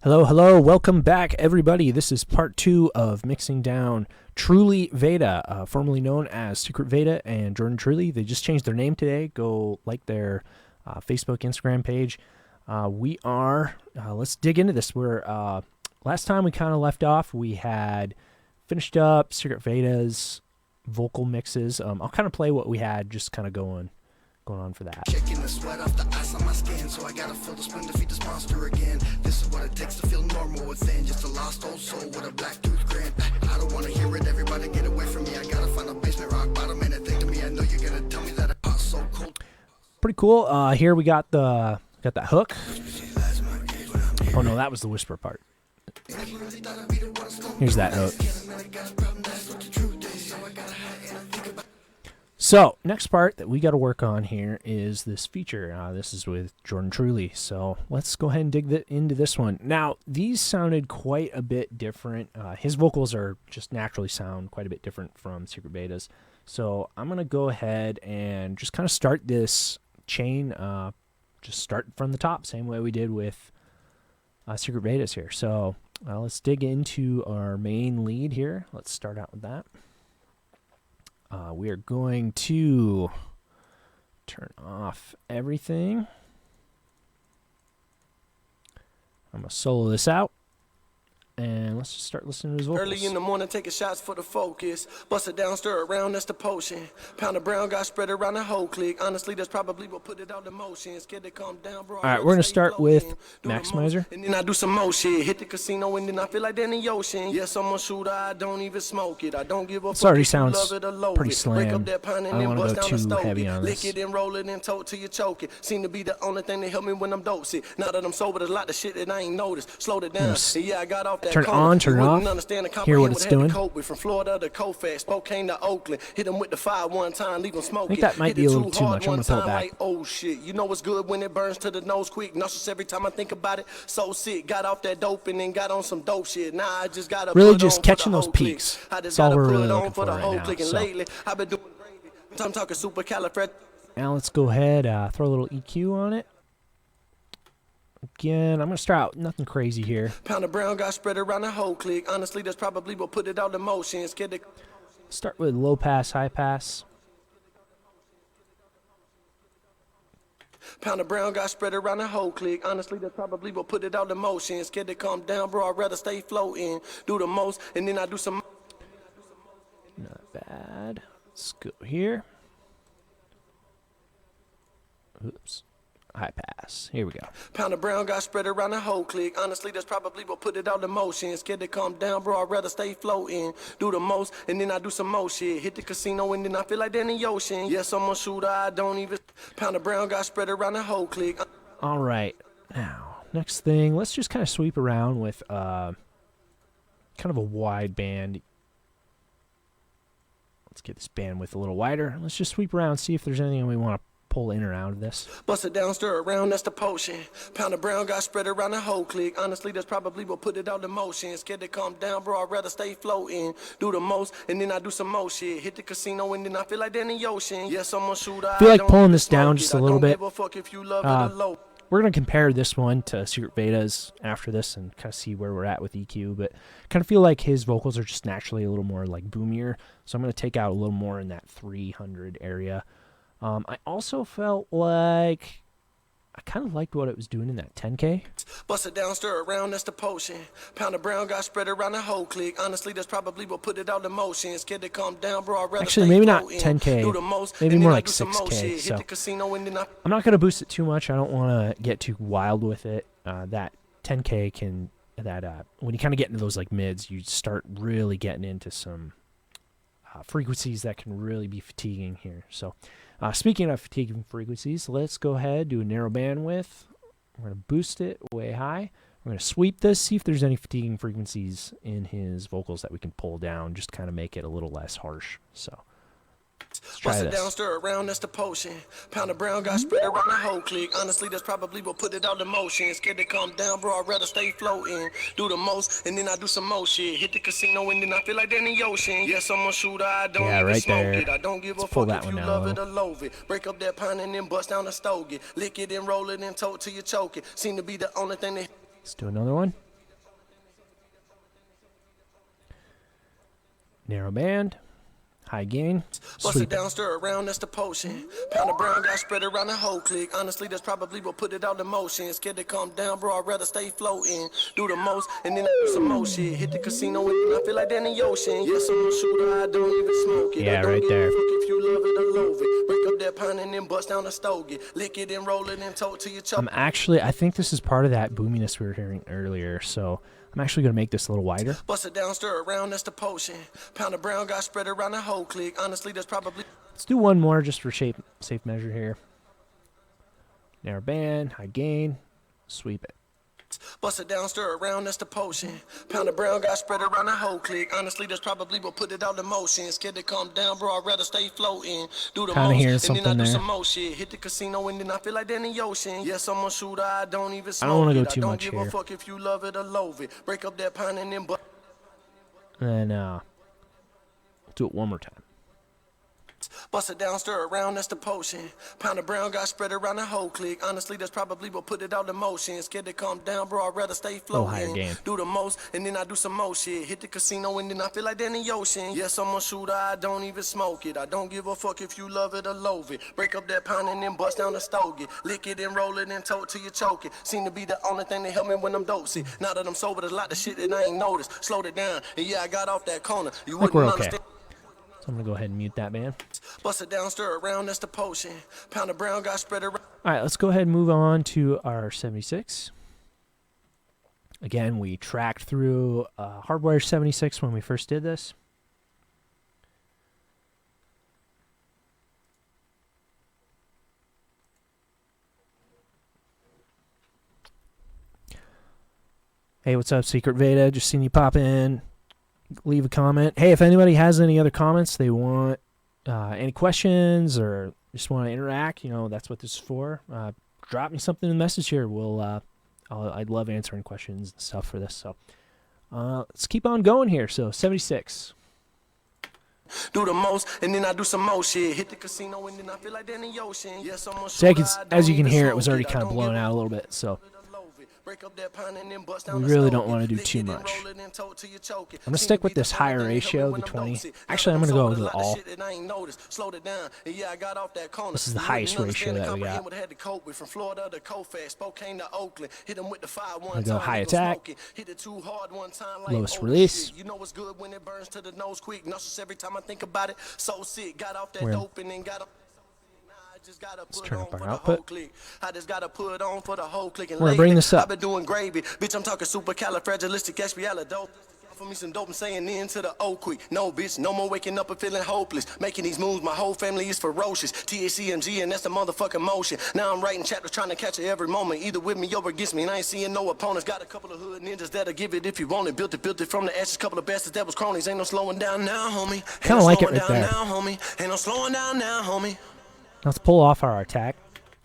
Hello, hello. Welcome back, everybody. This is part 2 of mixing down Truly Veda, formerly known as C-Critt Veda and Jordan Truly. They just changed their name today. Go like their Facebook, Instagram page. Let's dig into this. Last time we kind of left off, we had finished up C-Critt Veda's vocal mixes. I'll kind of play what we had, just kind of going on for that. Shaking the sweat off the ice on my skin, so I gotta feel the spin to feed this monster again. This is what it takes to feel normal within, just a lost old soul with a black tooth grin. I don't wanna hear it, everybody get away from me. I gotta find a basement rock bottom and a thing to me. I know you're gonna tell me that it's hot, so cold. Pretty cool. Here we got that hook. Oh no, that was the whisper part. Here's that hook. So, next part that we got to work on here is this feature. This is with Jordan Truly. So, let's go ahead and dig into this one. Now, these sounded quite a bit different. His vocals are just naturally sound quite a bit different from C-Critt Veda's. So, I'm going to go ahead and just kind of start this chain. Just start from the top, same way we did with C-Critt Veda's here. So, let's dig into our main lead here. Let's start out with that. We are going to turn off everything. I'm going to solo this out. And let's just start listening to his vocals. Early in the morning, taking shots for the focus. Bust it down, stir around, that's the potion. Pound of brown, got spread around the whole clique. Honestly, that's probably what put it out the motion. Scared to calm down, bro. All right, we're going to start with Maximizer. And then I do some more shit. Hit the casino, and then I feel like they're in the ocean. Yes, I'm a shooter, I don't even smoke it. I don't give a fuck. This already sounds pretty slam. I don't want to go too heavy on this. Lick it and roll it and tote till you choke it. Seem to be the only thing that help me when I'm dosey. Now that I'm sober, there's a lot of shit that I ain't noticed. Slowed it down. Yeah, I got off that. Turn it on, turn it off. Hear what it's doing. From Florida to Kofax, Spokane to Oakland. Hit them with the fire one time, leave them smoking. I think that might be a little too much. I'm gonna pull it back. Like, oh shit, you know what's good when it burns to the nose quick. Nauseous every time I think about it. So sick, got off that dope and then got on some dope shit. Now I just gotta really just catching those peaks. That's all we're really looking for right now. Lately, I've been doing gravy. I'm talking super califragilistic. Now let's go ahead, throw a little EQ on it. Again, I'm going to start out nothing crazy here. Pound of brown got spread around the whole clique. Honestly, that's probably what put it out the motion. Start with low pass, high pass. Pound of brown got spread around the whole clique. Honestly, that's probably what put it out the motion. Scared to calm down, bro. I'd rather stay floating. Do the most, and then I do some. Not bad. Let's go here. Oops. High pass. Here we go. Pound of brown got spread around the whole clique. Honestly, that's probably what put it out the motion. Scared to calm down, bro. I'd rather stay floating. Do the most, and then I do some more shit. Hit the casino, and then I feel like they're in the ocean. Yes, I'm a shooter. I don't even. Pound of brown got spread around the whole clique. All right. Now, next thing, let's just kind of sweep around with kind of a wide band. Let's get this bandwidth a little wider. Let's just sweep around, see if there's anything we want to pull in or out of this. Bust it down, stir around, that's the potion. Pound of brown got spread around the whole clique. Honestly, that's probably what put it out the motion. Scared to calm down, bro. I'd rather stay floating. Do the most, and then I do some more shit. Hit the casino, and then I feel like they're in the ocean. Yes, I'm a shooter. I feel like pulling this down just a little bit. We're going to compare this one to C-Critt Veda's after this and kind of see where we're at with EQ, but kind of feel like his vocals are just naturally a little more like boomier, so I'm going to take out a little more in that 300 area. I also felt like I kind of liked what it was doing in that 10K. Bust it down, stir around, that's the potion. Pound of brown got spread around the whole clique. Honestly, that's probably what put it out the motion. Scared to calm down, bro. Actually, maybe not 10K. Maybe more like 6K. So I'm not going to boost it too much. I don't want to get too wild with it. That 10K can when you kind of get into those like mids, you start really getting into some frequencies that can really be fatiguing here. So. Speaking of fatiguing frequencies, let's go ahead, do a narrow bandwidth. We're going to boost it way high. We're going to sweep this, see if there's any fatiguing frequencies in his vocals that we can pull down, just kind of make it a little less harsh. So let's try Bust this. It down, stir around, that's the potion. Pound of brown got spread around the whole clique. Honestly, that's probably what put it out the motion. Scared to calm down, bro. I'd rather stay floating. Do the most, and then I do some more shit. Hit the casino, and then I feel like they're in the ocean. Yes, I'm a shooter. I don't even smoke it. I don't give a fuck if you love it or loathe it. Break up that pine and then bust down the stogie. Lick it and roll it and tote till you choke it. Seem to be the only thing that. Let's do another one. Narrow band. High gain. Bust it Sweep. down, stir around, that's the potion. Pound of brown, got spread around the whole clique. Honestly, that's probably what put it out in motion. Scared to calm down, bro, I'd rather stay floating. Do the most, and then I do some more shit. Hit the casino, and then I feel like Danny Ocean. Yes, I'm a shooter, I don't even smoke it. Yeah, I don't right give there. a fuck if you love it or loathe it. Break up that pine and then bust down the stogie. Lick it and roll it and tote till you choke. I think this is part of that boominess we were hearing earlier, so I'm actually going to make this a little wider. Bust it down, stir around, that's the potion. Pound of brown, got spread around the whole clique. Honestly, that's probably... Let's do one more just for safe measure here. Narrow band, high gain, sweep it. Bust it down, stir around, that's the potion. Pound of brown, got spread around the whole clique. Honestly, that's probably what put it out in motion. Scared to calm down, bro, I'd rather stay floating. Do the Kinda hearing most, and then I something do there. some more shit. Hit the casino, and then I feel like Danny Ocean. Yes, I'm a shooter, I don't even smoke I don't want to go it. too I don't much give here. a fuck if you love it or loathe it. Break up that pine and then And then do it one more time. bust it down, stir around, that's the potion. Pound of brown, got spread around the whole clique. Honestly, that's probably what put it out in motion. Scared to calm down, bro, I'd rather stay Little higher floating. gain. Do the most, and then I do some more shit. Hit the casino, and then I feel like Danny Ocean. Yes, I'm a shooter, I don't even smoke it. I don't give a fuck if you love it or loathe it. Break up that pound and then bust down the stogie. Lick it and roll it and tote till you choke it. Seem to be the only thing that help me when I'm dosey. Now that I'm sober, there's a lot of shit that I ain't noticed. Slowed it down, and yeah, I got off that corner. You I think wouldn't we're okay. understand. So I'm going to go ahead and mute that band. Bust it down, stir around, that's the potion. Pound of brown, got spread around. All right, let's go ahead and move on to our 76. Again, we tracked through Hardwire 76 when we first did this. Hey, what's up, C-Critt Veda? Just seen you pop in. Leave a comment. Hey, if anybody has any other comments, they want any questions or just want to interact, that's what this is for. Drop me something in the message here. I'd love answering questions and stuff for this. So let's keep on going here. So 76. Do the most, and then I do some more shit. Hit the casino, and then I feel like Danny Ocean. Yes, I'm a So shooter, I as you don't can even hear, it smoke was already I kind of don't blown give a out a little bit. So break up that pine and then bust we down the really stogie. don't want to do Lick too it and much. roll it and tote till you choke it. I'm going to Seem stick to with be this the higher only thing that ratio, help the me when I'm 20. dosey. Actually, I'm Now going to that go I'm with sober, it there's a lot of all. shit that I ain't noticed. Slowed it down, and yeah, I got off that corner. This is the You highest wouldn't ratio understand that to we got. comprehend what I had to cope with. From Florida to Colfax, Spokane to Oakland. Hit them with the fire one I'm gonna go time, high leave 'em attack. smoking. Hit it too hard one time, like Lowest oh, release. shit. You know what's good when it burns to the nose quick. Nauseous every time I think about it. So sick, got off that We're in. dope and then got up. Just gotta put turn on up our for the output. whole clique. I just gotta put on for the whole clique. And We're gonna bring lately, this up. I've been doing gravy. Bitch, I'm talking supercalifragilisticexpialidocious. For me some dope and saying into the O quick. No, bitch, no more waking up and feeling hopeless. Making these moves, my whole family is ferocious. THCMG, and that's the motherfucking motion. Now I'm writing chapters, trying to catch it every moment. Either with me or against me, and I ain't seeing no opponents. Got a couple of hood ninjas that'll give it if you want it. Built it from the ashes. Couple of bastards that was cronies. Ain't no slowing down now, homie. Ain't Kinda no like it slowing right down there. now, homie. Ain't no slowing down now, homie. Let's pull off our attack.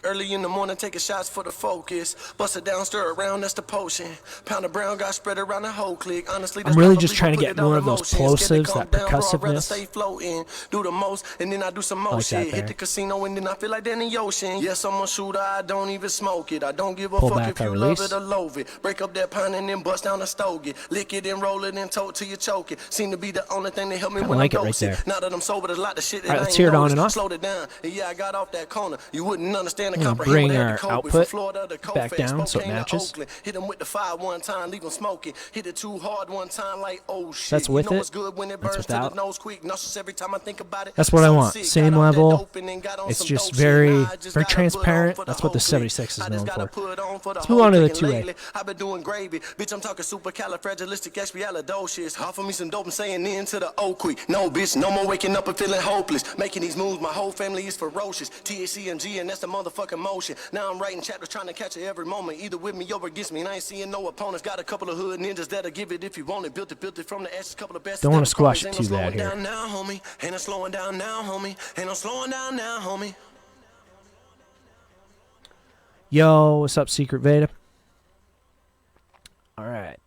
Early in the morning, taking shots for the focus. Bust it down, stir around, that's the potion. Pound of brown, got spread around the whole clique. Honestly, I'm really just trying to get more of those plosives, that percussiveness. Stay floating, do the most, and then I do some more like that shit. there. Hit the casino, and then I feel like Danny Ocean. Yes, I'm a shooter, I don't even smoke it. I don't give a Pull fuck back if our you release. love it or loathe it. Break up that pine and then bust down the stogie. Lick it and roll it and tote till you choke it. Seem to be the only thing that help me Kinda when like it I'm right dosing. there. Now that I'm sober, there's a lot of shit that Alright, I let's ain't hear it on noticed. and off. Slowed it down, and yeah, I got off that corner. You wouldn't understand the I'm gonna comprehend bring what I had our to cope with. output From Florida to back Colfax, down so it Spokane to matches. Oakland. Hit them with the fire one time, leave them smoking. Hit it too hard one time, like oh shit. That's with you know it. what's good when it That's burns to the without. nose quick. Nauseous every time I think about it. That's what I So want. sick, Same got off that level. dope and then got on It's some just dope shit. very, Nah, I just very gotta put on transparent. for the That's what the whole clique. 76 is I just known gotta for. put on for the Let's whole move on to the clique. And two-way. lately, I've been doing gravy. Bitch, I'm talking supercalifragilisticexpialidocious. Offer me some dope and saying into the O quick. No, bitch, no more waking up and feeling hopeless. Making these moves, my whole family is ferocious. THCMG, and that's the motherfucking motion. Now I'm writing chapters, trying to catch it every moment. Either with me or against me, and I ain't seeing no opponents. Got a couple of hood ninjas that'll give it if you want it. Built it from the ashes. Couple of bastards. Don't wanna that was squash it cronies. too Ain't no bad slowing here. down now, homie. Ain't no slowing down now, homie. Ain't no slowing down now, homie. Yo, what's up, C-Critt Veda? All right.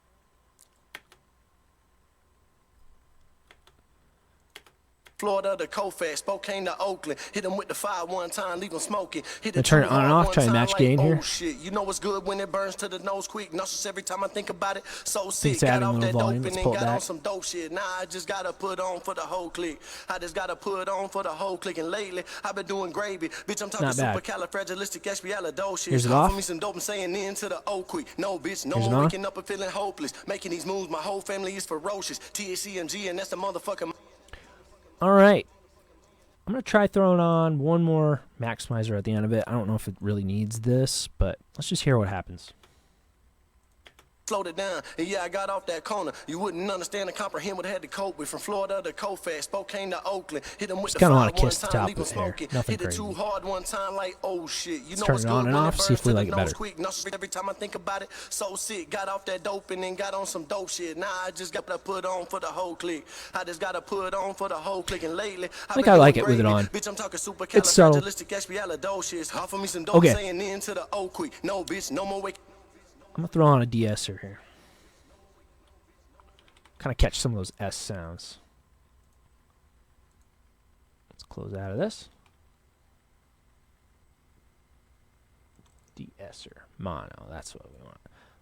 Florida to Kofak, Spokane to Oakland. Hit them with the fire one time, leave them smoking. Hit Gonna it turn too it on and hard off, one try to time match like, gain here. oh shit. You know what's good when it burns to the nose quick. Nauseous every time I think about it. So sick. it's adding Got a off little that volume. dope Let's and pull then it got on back. some dope shit. Nah, I just gotta put on for the whole clique. I just gotta put on for the whole clique. And lately, I've been doing gravy. Bitch, I'm talking Not bad. supercalifragilisticexpialidocious. Here's it Offer off. me some dope and saying into the old quick. No, bitch, no Here's it more on. waking up and feeling hopeless. Making these moves, my whole family is ferocious. THCMG, and that's the motherfucking. All right. I'm going to try throwing on one more maximizer at the end of it. I don't know if it really needs this, but let's just hear what happens. Slowed it down, and yeah, I got off that corner. You wouldn't understand and comprehend what I had to cope with. From Florida to Kofak, Spokane to Oakland. Hit them with Just the kinda fire wanna one kiss the time, top leave them of the hair. smoking. Nothing Hit it too crazy. hard one time like, oh shit. You know turn what's it good on and when off, it see if burns we to like the it nose better. quick. Nauseous every time I think about it. So sick, got off that dope and then got on some dope shit. Nah, I just got to put on for the whole clique. I just got to put on for the whole clique. And lately, I think I like it with it on. Bitch, I'm talking It's subtle. supercalifragilisticexpialidocious. Offer me some dope Okay. saying into the old quick. No, bitch, no more wake. I'm going to throw on a de-esser here. Kind of catch some of those S sounds. Let's close out of this. De-esser. Mono. That's what we want.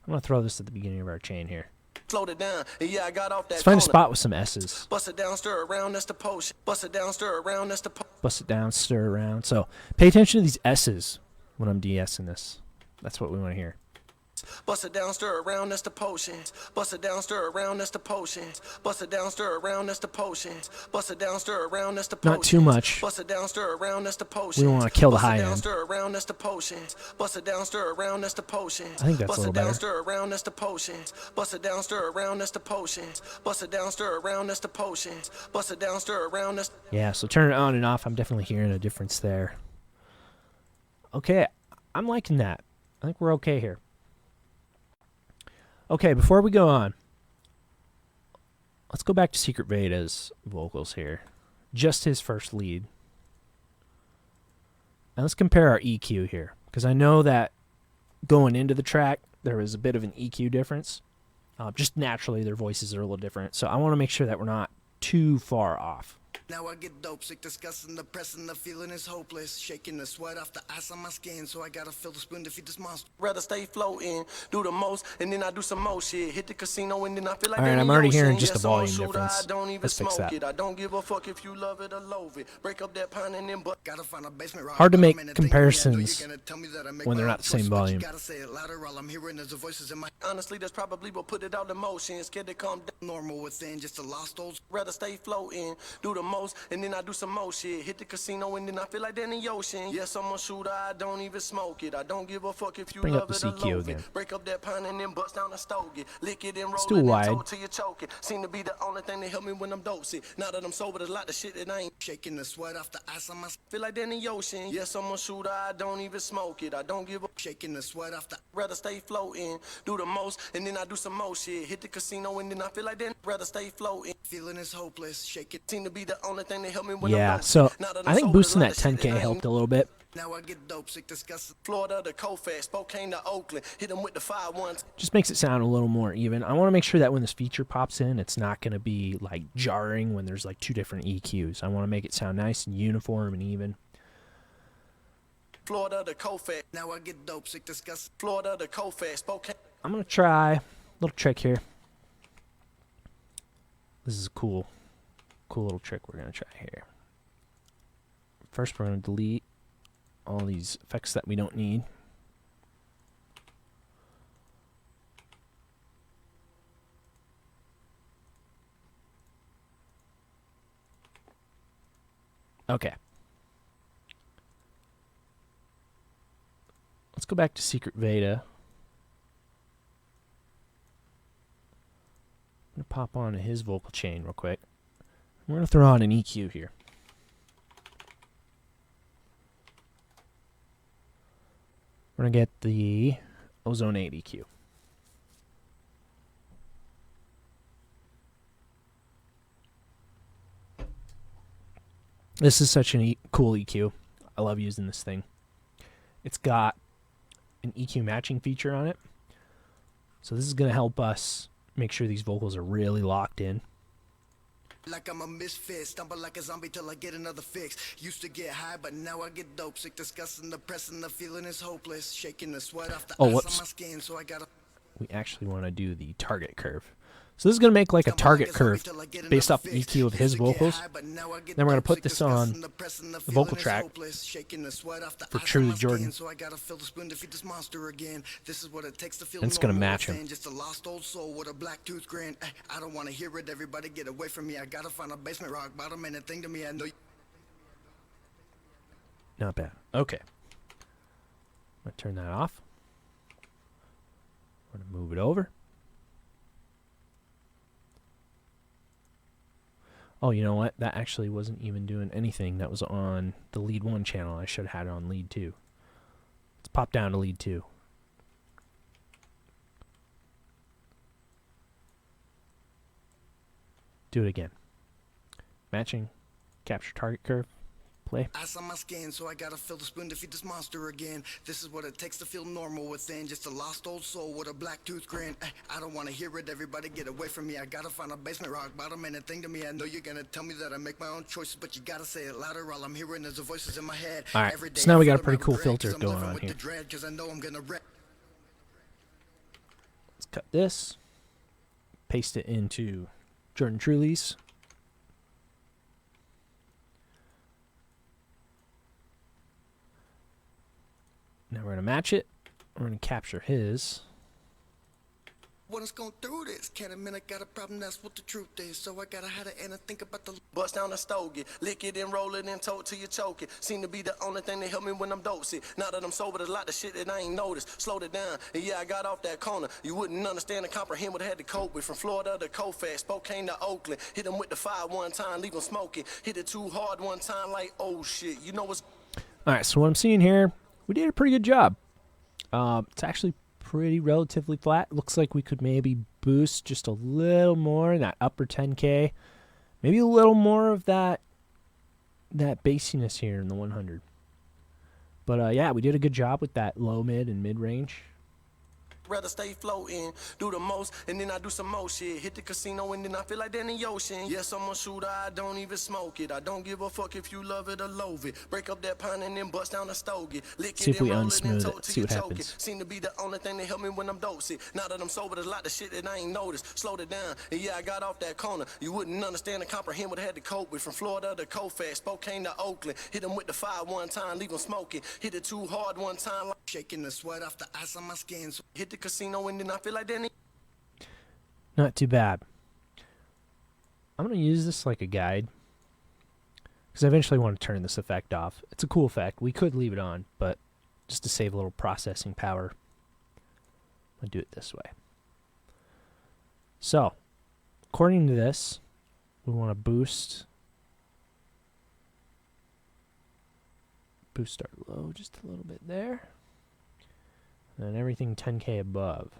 I'm going to throw this at the beginning of our chain here. Slowed it down, and yeah, I got off that Let's find a corner. spot with some S's. Bust it down, stir around, that's the potion. Bust it down, stir around, that's the potion. Bust it down, stir around. So pay attention to these S's when I'm de-essing this. That's what we want to hear. Bust it down, stir around, that's the potion. Bust it down, stir around, that's the potion. Bust it down, stir around, that's the potion. Bust it down, stir around, that's the potion. Not too much. Bust it down, stir around, that's the potion. We don't want to kill the Bust it high down, end. stir around, that's the potion. Bust it down, stir around, that's the potion. I think that's Bust a little it down, better. stir around, that's the potion. Bust it down, stir around, that's the potion. Bust it down, stir around, that's the potion. Bust it down, stir around, that's. Yeah, so turn it on and off. I'm definitely hearing a difference there. Okay, I'm liking that. I think we're okay here. Okay, before we go on, let's go back to C-Critt Veda's vocals here. Just his first lead. And let's compare our EQ here, because I know that going into the track, there was a bit of an EQ difference. Just naturally, their voices are a little different. So I want to make sure that we're not too far off. Now I get dope, sick, disgusting, depressing, the feeling is hopeless. Shaking the sweat off the ice on my skin, so I gotta fill the spoon to feed this monster. Rather stay floating, do the most, and then I do some more shit. Hit the casino, and then I feel like. All right, in I'm the already ocean. hearing just a Yes, I'm volume shooter, difference. I don't even Let's fix smoke that. it. I don't give a fuck if you love it or loathe it. Break up that pine and then but gotta find a basement. Hard to make comparisons when they're not the same volume. Gotta say it louder while I'm hearing there's voices in my. Honestly, that's probably what put it out in motion. Scared to calm down. Normal within, just a lost old. Rather stay floating, do the most, and then I do some more shit. Hit the casino and then I feel like they're in the ocean. Yes, I'm a shooter, I don't even smoke it. I don't give a fuck if you Bring up love the it or CQ loathe again. it. Break up that pine and then bust down the stogie. Lick it and roll do it wide. and till you choke it. Seem to be the only thing that help me when I'm dosey. Now that I'm sober, there's a lot of shit that I ain't shaking the sweat off the ice on my. Feel like they're in the ocean. Yes, I'm a shooter, I don't even smoke it. I don't give a shaking the sweat off the. Rather stay floating, do the most, and then I do some more shit. Hit the casino and then I feel like then rather stay floating. Feeling is hopeless, shake it. Seem to be the only thing that help me when I'm Yeah, dosey. so Now that I'm I think sober, boosting there's that a lot of shit 10K that I helped ain't. a little bit. Now I get dope, sick, disgusting. Florida to Kofak, Spokane to Oakland. Hit them with the 5-1. Just makes it sound a little more even. I want to make sure that when this feature pops in, it's not going to be like jarring when there's like two different EQs. I want to make it sound nice and uniform and even. Florida to Kofak. Now I get dope, sick, disgusting. Florida to Kofak, Spokane. I'm going to try a little trick here. This is a cool little trick we're going to try here. First, we're going to delete all these effects that we don't need. Okay. Let's go back to C-Critt Veda. I'm going to pop on his vocal chain real quick. We're going to throw on an EQ here. We're going to get the Ozone 8 EQ. This is such a cool EQ. I love using this thing. It's got an EQ matching feature on it. So this is going to help us make sure these vocals are really locked in. Like I'm a misfit, stumble like a zombie till I get another fix. Used to get high, but now I get dope. Sick, disgusting, depressing, the feeling is hopeless. Shaking the sweat off the Oh, ice on whoops. my skin, so I gotta We actually want to do the target curve. So this is going to make like a target curve based off the EQ of his vocals. Then we're going to put this on the vocal track for Truly Jordan. So I gotta fill the spoon to feed this monster again. This is what it takes to feel And it's going to normal match him. within. Just a lost old soul with a black tooth grin. I don't wanna hear it, everybody get away from me. I gotta find a basement rock bottom and a thing to me. I know Not bad. Okay. I'm going to turn that off. I'm going to move it over. Oh, you know what? That actually wasn't even doing anything. That was on the lead 1 channel. I should have had it on lead 2. Let's pop down to lead 2. Do it again. Matching. Capture target curve. Play. ice on my skin, so I gotta fill the spoon to feed this monster again. This is what it takes to feel normal within. Just a lost old soul with a black tooth grin. I don't wanna hear it, everybody get away from me. I gotta find a basement rock bottom and a thing to me. I know you're gonna tell me that I make my own choices, but you gotta say it louder. All I'm hearing is the voices in my head. Alright, so now we got a pretty cool filter going on here. Let's cut this. Paste it into Jordan Truly's. Now we're going to match it. We're going to capture his. When it's going through this, can't admit I got a problem, that's what the truth is. So I gotta have it and I think about the bust down the stogie, lick it and roll it and tote till you choke it. Seem to be the only thing that help me when I'm dosey. Now that I'm sober, there's a lot of shit that I ain't noticed. Slowed it down, and yeah, I got off that corner. You wouldn't understand and comprehend what I had to cope with. From Florida to Colfax, Spokane to Oakland. Hit them with the fire one time, leave them smoking. Hit it too hard one time, like, oh shit, you know what's... Alright, so what I'm seeing here, we did a pretty good job. It's actually pretty relatively flat. Looks like we could maybe boost just a little more in that upper 10K. Maybe a little more of that bassiness here in the 100. But yeah, we did a good job with that low, mid, and mid range. Rather stay floating, do the most, and then I do some more shit. Hit the casino and then I feel like they're in the ocean. Yes, I'm a shooter, I don't even smoke it. I don't give a fuck if you love it or loathe it. Break up that pine and then bust down a stogie. Lick See it if we and roll unsmooth it it, and see what choke happens. it. Seem to be the only thing that help me when I'm dosey. Now that I'm sober, there's a lot of shit that I ain't noticed. Slowed it down, and yeah, I got off that corner. You wouldn't understand and comprehend what I had to cope with. From Florida to Colfax, Spokane to Oakland. Hit them with the fire one time, leave them smoking. Hit it too hard one time, like shaking the sweat off the ice on my skin. So hit the casino and then I feel like Danny. Not too bad. I'm going to use this like a guide, because I eventually want to turn this effect off. It's a cool effect. We could leave it on, but just to save a little processing power, I'll do it this way. So, according to this, we want to boost our low just a little bit there, and everything 10K above.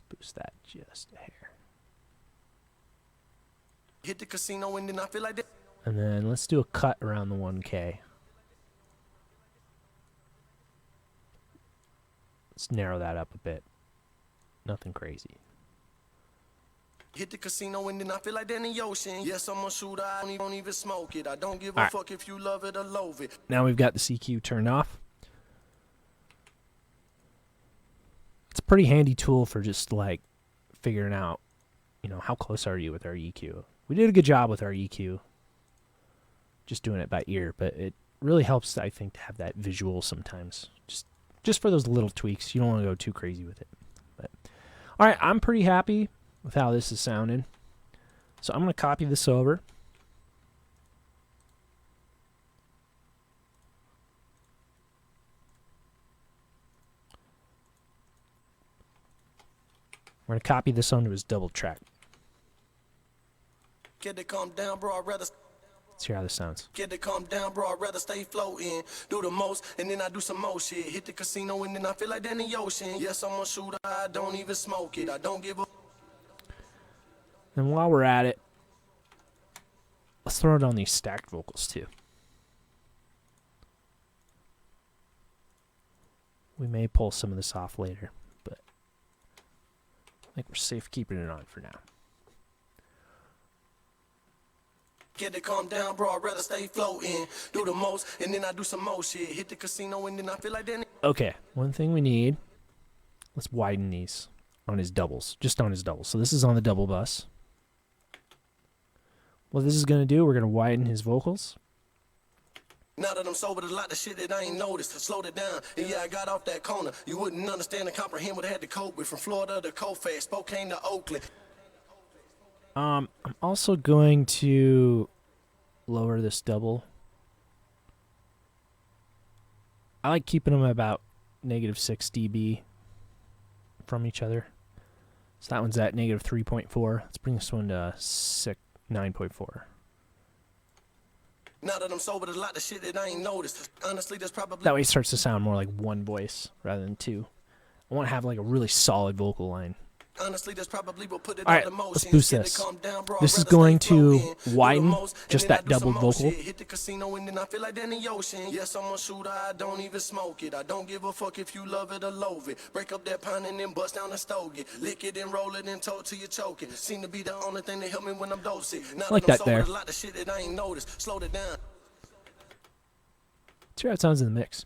Boost that just a hair. Hit the casino and then I feel like that. And then let's do a cut around the 1K. Let's narrow that up a bit. Nothing crazy. Hit the casino and then I feel like they're in the ocean. Yes, I'm a shooter, I don't even smoke it. I don't give a fuck if you love it or loathe it. Now we've got the CQ turned off. It's a pretty handy tool for just like figuring out, you know, how close are you with our EQ. We did a good job with our EQ, just doing it by ear, but it really helps, I think, to have that visual sometimes. Just for those little tweaks. You don't want to go too crazy with it. But all right, I'm pretty happy with how this is sounding. So I'm going to copy this over. We're going to copy this onto his double track. Kid to calm down, bro, I'd rather... Let's hear how this sounds. Kid to calm down, bro, I'd rather stay floating. Do the most, and then I do some more shit. Hit the casino, and then I feel like they're in the ocean. Yes, I'm a shooter, I don't even smoke it. I don't give a... And while we're at it, let's throw it on these stacked vocals too. We may pull some of this off later, but I think we're safe keeping it on for now. Get it calm down, bro. I'd rather stay floating. Do the most, and then I do some more shit. Hit the casino, and then I feel like then. Okay, one thing we need. Let's widen these on his doubles, just on his doubles. So this is on the double bus. What this is going to do, we're going to widen his vocals. Now that I'm sober, there's a lot of shit that I ain't noticed. I slowed it down, and yeah, I got off that corner. You wouldn't understand and comprehend what I had to cope with. From Florida to Kofax, Spokane to Oakland. I'm also going to lower this double. I like keeping them about -6 dB from each other. So that one's at -3.4. Let's bring this one to 9.4. Now that I'm sober, there's a lot of shit that I ain't noticed. Honestly, there's probably That way it starts to sound more like one voice rather than two. I want to have like a really solid vocal line. Honestly, that's probably what put it All right, let's boost this. This is going to widen just that double vocal. Hit the casino and then I feel like in the ocean. Yes, I'm a shooter, I don't even smoke it. I don't give a fuck if you love it or loathe it. Break up that pine and then bust down the stogie. Lick it and roll it and talk till you choke it. Seem to be the only thing that help me when I'm dosing. Now like that there. A lot of shit that I ain't noticed. Slowed it down. Let's hear how it sounds in the mix.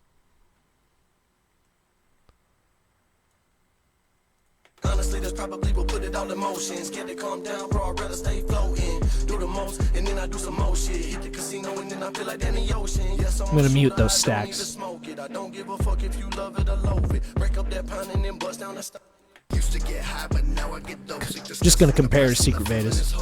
Honestly, that's probably what put it all in motion. Get it calm down, bro. I'd rather stay floating. Do the most, and then I do some more shit. Hit the casino, and then I feel like in the ocean. Yes, I'm gonna mute those stacks. Smoke it. I don't give a fuck if you love it or loathe it. Break up that pine and then bust down the stuff. Used to get high, but now I get those. Just gonna compare to C-Critt Vedas.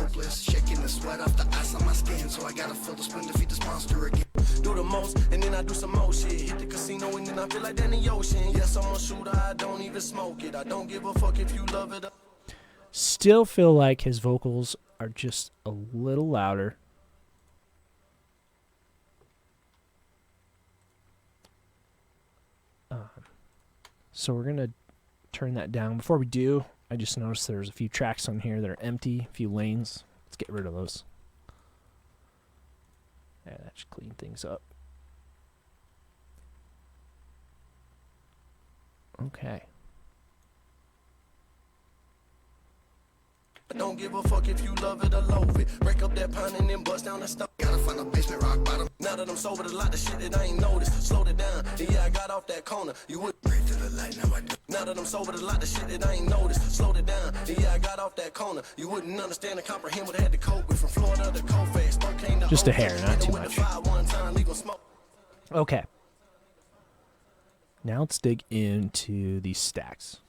Shaking the sweat off the ice on my skin, so I gotta fill the spoon to feed this monster again. Do the most, and then I do some more shit. Hit the casino, and then I feel like in the ocean. Yes, I'm a shooter, I don't even smoke it. I don't give a fuck if you love it. Still feel like his vocals are just a little louder. So we're gonna turn that down. Before we do, I just noticed there's a few tracks on here that are empty, a few lanes. Let's get rid of those. Yeah, that should clean things up. Okay. I don't give a fuck if you love it or loathe it. Break up that pine and then bust down the stuff. Gotta find a basement rock bottom. Now that I'm sober, there's a lot of shit that I ain't noticed. Slowed it down, and yeah, I got off that corner. You would breathe to the light, now I do. Now that I'm sober, there's a lot of shit that I ain't noticed. Slowed it down, and yeah, I got off that corner. You wouldn't understand and comprehend what I had to cope with. From Florida to Kofax, Spokane to just a hair, not too much. Okay. Now let's dig into these stacks.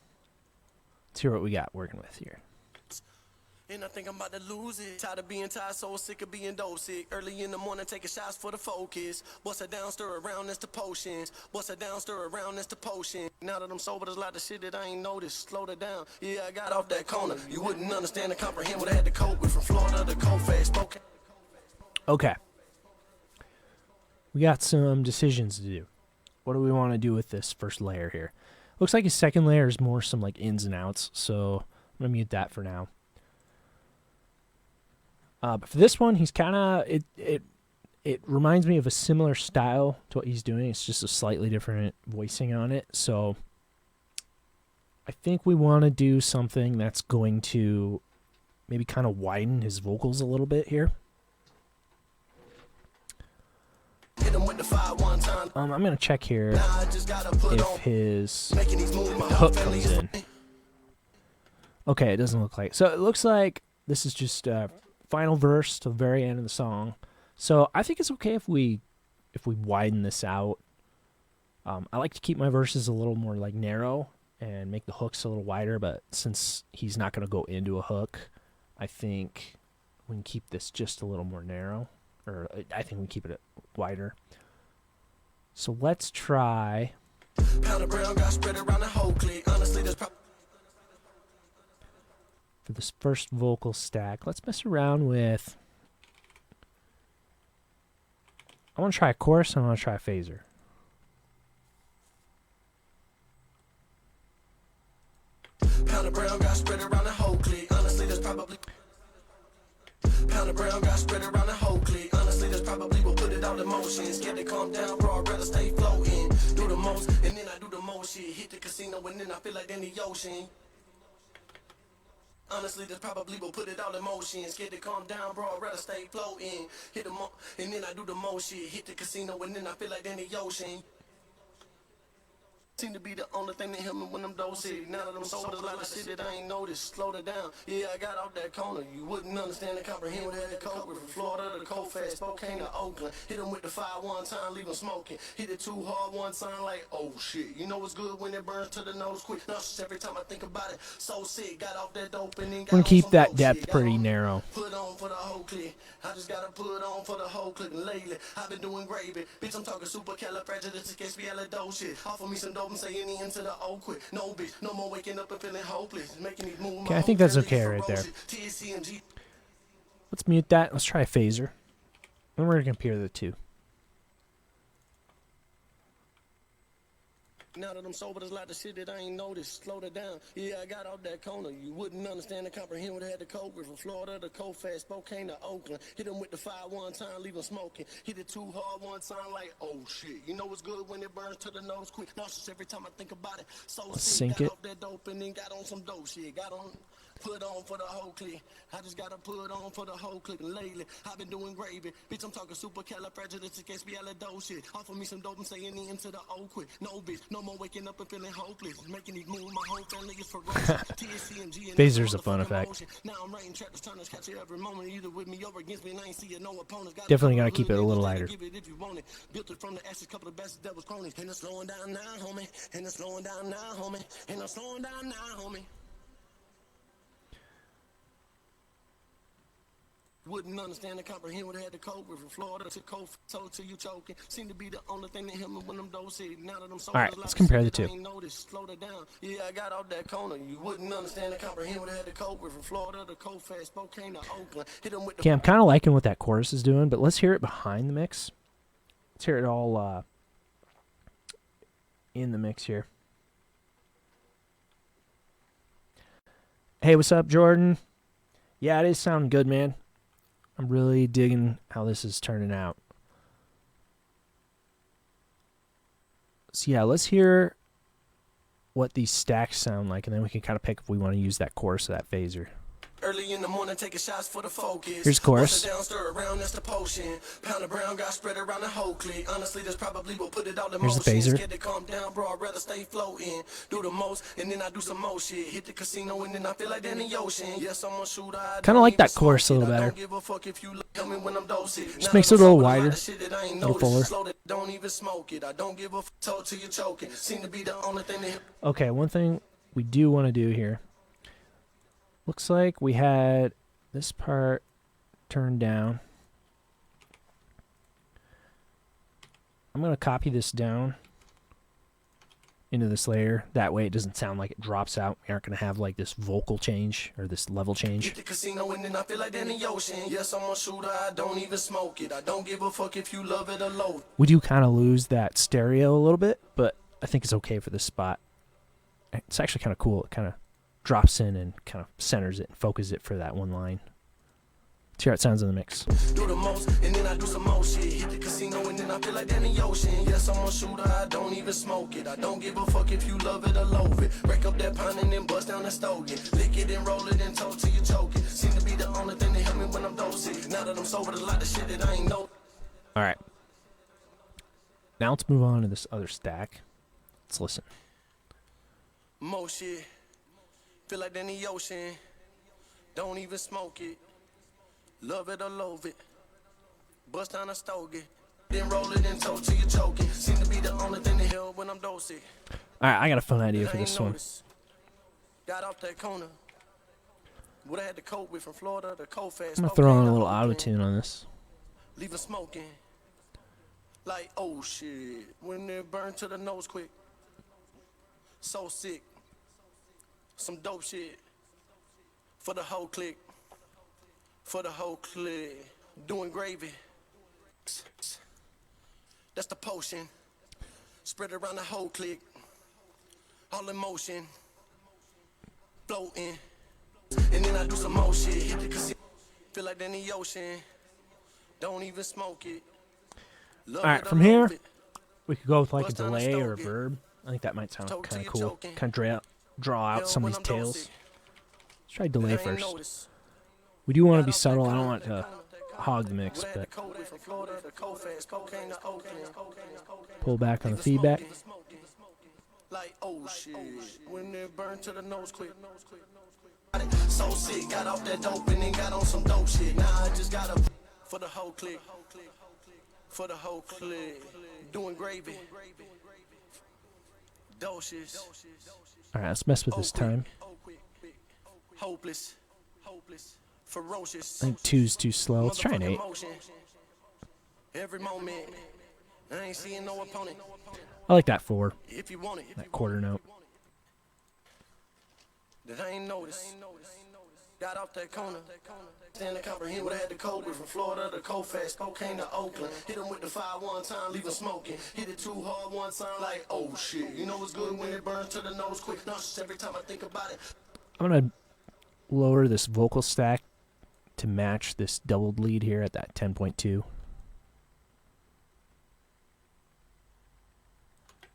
Let's hear what we got working with here. And I think I'm about to lose it. Tired of being tired, so sick of being dope sick. Early in the morning, taking shots for the focus. Bust it down, stir around, that's the potions. Bust it down, stir around, that's the potion. Now that I'm sober, there's a lot of shit that I ain't noticed. Slowed it down, yeah, I got off that corner. You wouldn't understand and comprehend what I had to cope with. From Florida to Kofax, Spokane. Okay. We got some decisions to do. What do we want to do with this first layer here? Looks like his second layer is more some like ins and outs, so I'm going to mute that for now. But for this one, he's kind of, it reminds me of a similar style to what he's doing. It's just a slightly different voicing on it. So I think we want to do something that's going to maybe kind of widen his vocals a little bit here. I'm going to check here if his hook comes in. Okay, it doesn't look like. So it looks like this is just final verse to the very end of the song. So I think it's okay if we widen this out. I like to keep my verses a little more like narrow and make the hooks a little wider, but since he's not going to go into a hook, I think we can keep this just a little more narrow, or I think we keep it wider. So let's try. Pound of brown got spread around the whole clique. Honestly, there's for this first vocal stack, let's mess around with. I want to try a chorus and I want to try a phaser. Pound of brown got spread around the whole clique. Honestly, there's probably. Pound of brown got spread around the whole clique. Honestly, that's probably what put it all in motion. Get it calm down, bro. I'd rather stay floating. Do the most, and then I do the most shit. Hit the casino, and then I feel like in the ocean. Honestly, this probably will put it all in motion. Scared to calm down, bro. I'd rather stay floating. Hit the and then I do the most shit. Hit the casino, and then I feel like in the ocean. Seem to be the only thing that help me when I'm dosey. Now that I'm sober, there's a lot of shit that I ain't noticed. Slow it down. Yeah, I got off that corner. You wouldn't understand and comprehend what I had to cope with. From Florida to cold fast, Spokane to Oakland. Hit them with the fire one time, leave them smoking. Hit it too hard one time, like, oh shit. You know it's good when it burns to the nose quick. Nauseous every time I think about it. So sick, got off that dope and then got We're on gonna keep some that dope depth shit. pretty Got on, narrow. put on for the whole clip. I just gotta put on for the whole clip. And lately, I've been doing gravy. Bitch, I'm talking super califragilisticexpialidocious. Offer me some dope and say any into the old quit. No bitch, no more waking up and feeling hopeless. Making these moves. Okay, I think that's okay right there. Let's mute that. Let's try a phaser. And we're gonna compare the two. Now that I'm sober, there's a lot of shit that I ain't noticed. Slow it down. Yeah, I got off that corner. You wouldn't understand and comprehend what I had to cope with. From Florida to cold fast, Spokane to Oakland. Hit them with the fire one time, leave them smoking. Hit it too hard one time, like, oh shit. You know it's good when it burns to the nose quick. Nauseous every time I think about it. So Let's sick, sync got it. off that dope and then got on some dope shit. Got on. Put on for the whole clique. I just gotta put on for the whole clique. And lately, I've been doing gravy. Bitch, I'm talking super califragilisticexpialidocious. Offer me some dope and say any into the old quit. No bitch, no more waking up and feeling hopeless. Making these moves, my whole family is ferocious. TSCMG and Phaser's a fun effect. now I'm writing chapters, trying to catch it every moment. Either with me or against me, and I ain't seeing no opponents. Definitely gotta keep it a little lighter. Give it if you want it. Built it from the ashes, couple of bastards that was cronies. And it's slowing down now, homie. And it's slowing down now, homie. And it's slowing down now, homie. Wouldn't understand and comprehend what I had to cope with. From Florida to cold, so till you choking. Seem to be the only thing that help me when I'm dosey. Now that I'm sober, All right, let's compare the two. Slow it down. Yeah, I got off that corner. You wouldn't understand and comprehend what I had to cope with. From Florida to cold fast, Spokane to Oakland. Hit them with the Okay, I'm kind of liking what that chorus is doing, but let's hear it behind the mix. Let's hear it all in the mix here. Hey, what's up, Jordan? Yeah, it is sounding good, man. I'm really digging how this is turning out. So yeah, let's hear what these stacks sound like, and then we can kind of pick if we want to use that chorus or that phaser. early in the morning, taking shots for the focus. Here's the chorus. Down, stir around, that's the potion. Pound of brown, got spread around the whole clique. Honestly, that's probably what put it all in Here's motion. the phaser. Scared to calm down, bro. I'd rather stay floating. Do the most, and then I do some more shit. Hit the casino, and then I feel like in the ocean. Yes, I'm a shooter. Kind of like that chorus a little better. I don't give a fuck if you look me when I'm dosy. Just makes it a little wider, a little fuller. Don't even smoke it. I don't give a fuck till you choking. Seem to be the only thing that. Okay, one thing we do want to do here. Looks like we had this part turned down. I'm going to copy this down into this layer. That way it doesn't sound like it drops out. We aren't going to have like this vocal change or this level change. Hit the casino and then I feel like in the ocean. Yes, I'm a shooter. I don't even smoke it. I don't give a fuck if you love it or loathe. We do kind of lose that stereo a little bit, but I think it's okay for this spot. It's actually kind of cool. It kind of drops in and kind of centers it and focuses it for that one line. Let's hear how it sounds in the mix. Do the most, and then I do some more shit. Hit the casino, and then I feel like in the ocean. Yes, I'm a shooter, I don't even smoke it. I don't give a fuck if you love it or loathe it. Break up that pine and then bust down the stogie. Lick it and roll it and toe till you choke it. Seem to be the only thing that help me when I'm dosey. Now that I'm sober, there's a lot of shit that I ain't know. All right. Now let's move on to this other stack. Let's listen. More shit. Feel like in the ocean. Don't even smoke it. Love it or loathe it. Bust down a stogie. Then roll it and toe till you choking. Seem to be the only thing that help when I'm dosey. All right, I got a fun idea for this one. Got off that corner. What I had to cope with from Florida to cold fast. I'm going to throw on a little auto-tune on this. Leave it smoking. Like, oh shit. When it burn to the nose quick. So sick. Some dope shit. For the whole clique. For the whole clique. Doing gravy. That's the potion. Spread around the whole clique. All in motion. Floating. And then I do some more shit. Hit the casino. Feel like in the ocean. Don't even smoke it. All right, from here, we could go with like a delay or a verb. I think that might sound kind of cool. Kind of draw out some of these tails. Let's try delay first. We do want to be subtle. I don't want to hog the mix, but pull back on the feedback. Like, oh shit, when it burn to the nose quick. So sick, got off that dope and then got on some dope shit. Now I just got up for the whole clique. For the whole clique. Doing gravy. Doses. Alright, let's mess with this time. Hopeless. Ferocious. I think 2's too slow. Let's try an 8. Every moment. I ain't seeing no opponent. I like that 4. If you want it. That quarter note. That I ain't noticed. Got off that corner. Stand to comprehend what I had to cope with. From Florida to Colfax, cocaine to Oakland. Hit him with the fire one time, leave him smoking. Hit it too hard one time, like, oh shit. You know it's good when it burns to the nose quick. Nauseous every time I think about it. I'm going to lower this vocal stack to match this doubled lead here at that 10.2.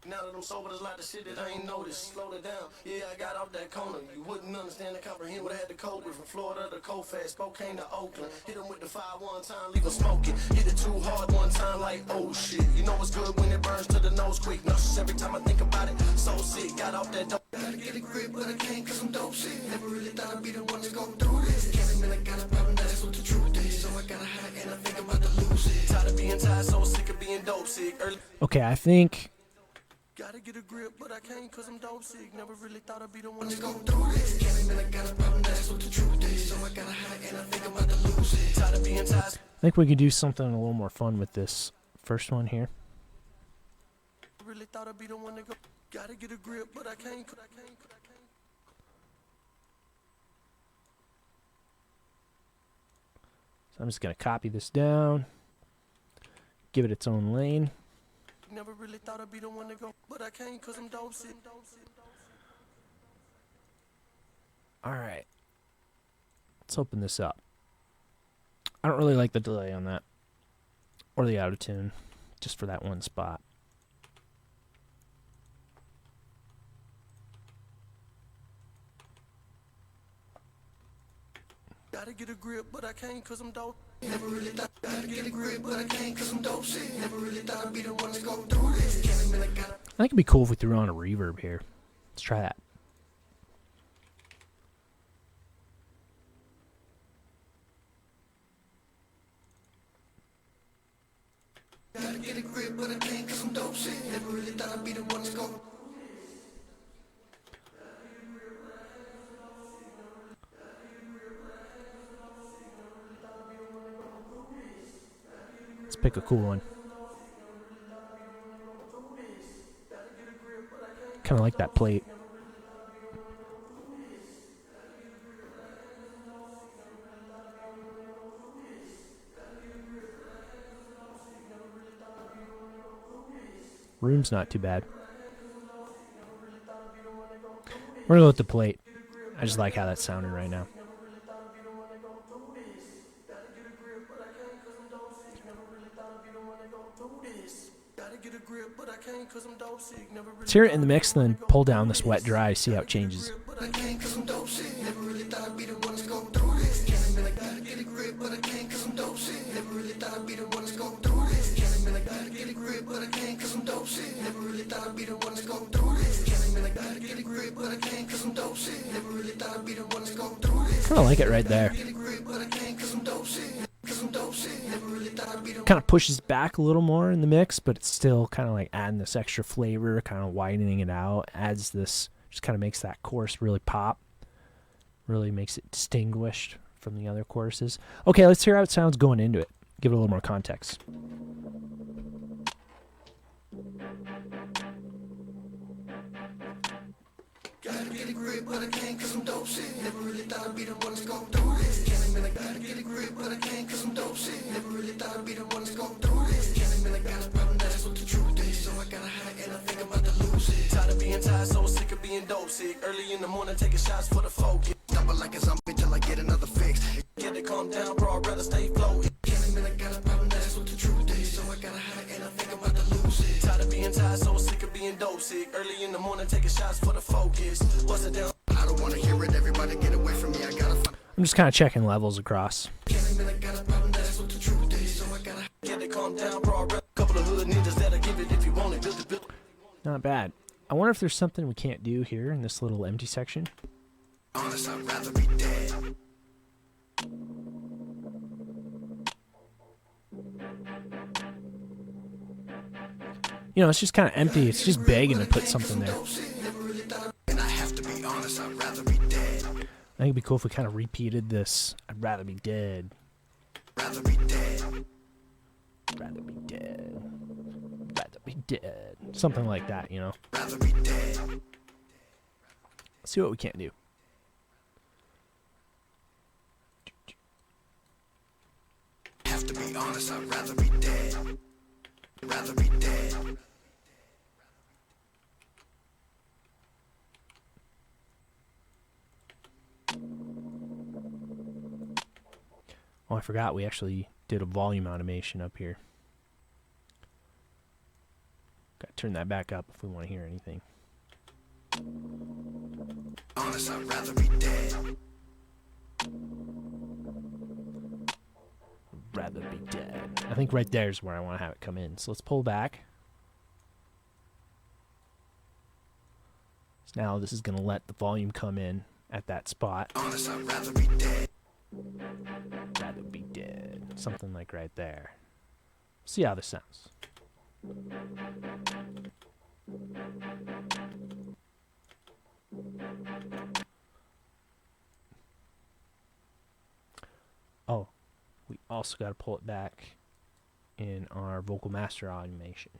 Now that I'm sober, there's a lot of shit that I ain't noticed. Slow it down. Yeah, I got off that corner. You wouldn't understand or comprehend what I had to cope with. From Florida to Colfax, cocaine to Oakland. Hit him with the fire one time, leave him smoking. Hit it too hard one time, like, oh shit. You know it's good when it burns to the nose quick. Nauseous every time I think about it. So sick, got off that dope. Gotta get a grip, but I can't cause I'm dope sick. Never really thought I'd be the one to go through this. Can't admit I got a problem, that's what the truth is. So I gotta hide and I think I'm about to lose it. Tired of being tired, so sick of being dope sick. Okay, I think... Gotta get a grip, but I can't cause I'm dope sick. Never really thought I'd be the one to go through this. Can't admit I got a problem, that's what the truth is. So I gotta hide and I think I'm about to lose it. Tired of being tired. I think we could do something a little more fun with this first one here. Really thought I'd be the one to go. Gotta get a grip, but I can't. So I'm just going to copy this down, give it its own lane. Never really thought I'd be the one to go, but I can't cause I'm dope sick. Alright. Let's open this up. I don't really like the delay on that. Or the auto-tune. Just for that one spot. Gotta get a grip, but I can't cause I'm dope. Never really thought Gotta get a grip, but I can't cause I'm dope sick. Never really thought I'd be the one to go through this. Can't admit I gotta. I think it'd be cool if we threw on a reverb here. Let's try that. Gotta get a grip, but I can't cause I'm dope sick. Never really thought I'd be the one to go. Let's pick a cool one. Kind of like that plate. Room's not too bad. We're gonna go with the plate. I just like how that's sounding right now. Let's hear it in the mix, then pull down this wet dry, see how it changes. Kind of like it right there. Kind of pushes back a little more in the mix, but it's still kind of like adding this extra flavor, kind of widening it out, adds this, just kind of makes that chorus really pop, really makes it distinguished from the other choruses. Okay, let's hear how it sounds going into it. Give it a little more context. Gotta get a grip, but I can't cause I'm dope sick. Never really thought I'd be the one to go through this. Can't admit I gotta get a grip, but I can't cause I'm dope sick. Never really thought I'd be the one to go through this. Can't admit I got a problem, that's what the truth is. So I gotta hide and I think I'm about to lose it. Tired of being tired, so sick of being dope sick. Early in the morning, taking shots for the focus. Stop it like a zombie till I get another fix. Get it calm down, bro, I'd rather stay floating. Can't admit I got a problem, that's what the truth is. So I gotta hide and I think I'm about to lose it. Tired of being tired, so sick of being dope sick. Early in the morning, taking shots for the focus. Bust it down. I don't wanna hear it, everybody get away from me. I I'm just kind of checking levels across. Not bad. I wonder if there's something we can't do here in this little empty section. Honest, I'd rather be dead. You know, it's just kind of empty. It's just begging to put something there. And I have to be honest, I'd rather be dead. I think it'd be cool if we kind of repeated this. I'd rather be dead. Rather be dead. Rather be dead. Rather be dead. Something like that, you know. Rather be dead. Let's see what we can't do. Have to be honest, I'd rather be dead. Rather be dead. Oh, I forgot we actually did a volume automation up here. Got to turn that back up if we want to hear anything. Honest, I'd rather be dead. Rather be dead. I think right there is where I want to have it come in. So let's pull back. So now this is going to let the volume come in at that spot. Honest, I'd rather be dead. Rather be dead. Something like right there. See how this sounds. Oh, we also got to pull it back in our vocal master automation.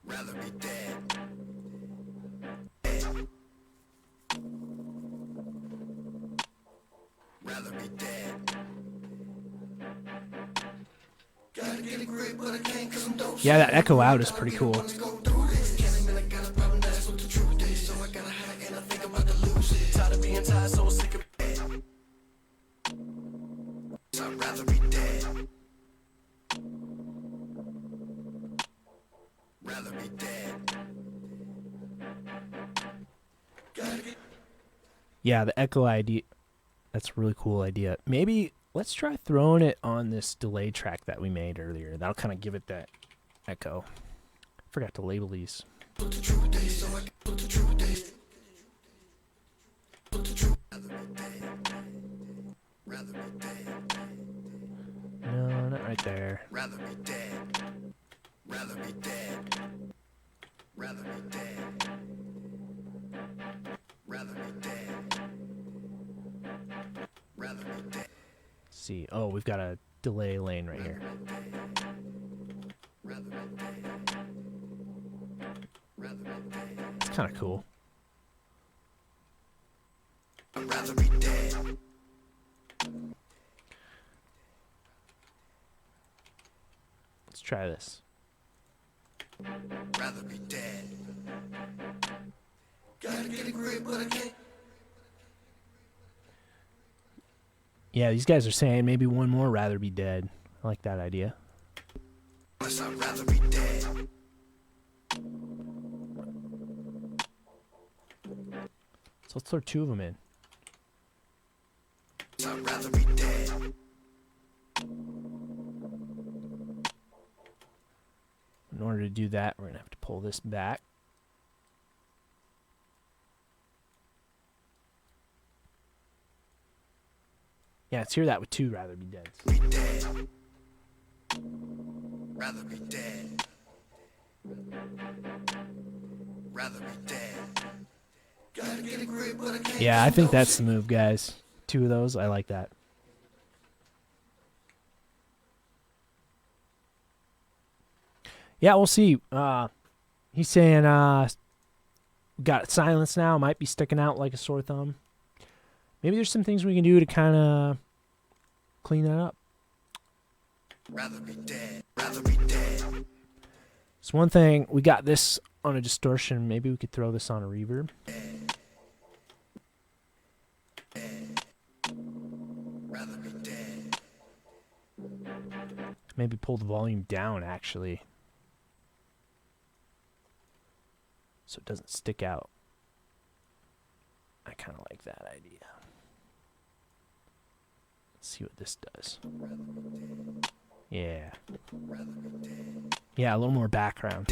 Rather be dead. Rather be dead. Gotta get a grip, but I can't 'cause I'm dope. Yeah, that echo out is pretty cool. I'd rather be dead. Rather be dead. Yeah, the echo idea, that's a really cool idea. Maybe let's try throwing it on this delay track that we made earlier. That'll kind of give it that echo. Forgot to label these. No, not right there. Rather be dead. Rather be dead. Rather be dead. Rather be dead. Rather be dead. Let's see. Oh, we've got a delay lane right here. Rather be dead. Rather be dead. It's kind of cool. I'd rather be dead. Let's try this. Rather be dead. Gotta get a grip, but I can't. Yeah, these guys are saying maybe one more rather be dead. I like that idea. I'd rather be dead. So let's throw two of them in. I'd rather be dead. In order to do that, we're going to have to pull this back. Yeah, let's hear that with two rather be dead. Be dead. Rather be dead. Rather be dead. Gotta get a grip, but I can't. Yeah, I think that's the move, guys. Two of those, I like that. Yeah, we'll see. He's saying got silence now, might be sticking out like a sore thumb. Maybe there's some things we can do to kind of clean that up. Rather be dead. Rather be dead. So one thing, we got this on a distortion. Maybe we could throw this on a reverb. Rather be dead. Maybe pull the volume down, actually, so it doesn't stick out. I I kind of like that idea. Let's see what this does. Yeah. Yeah, a little more background.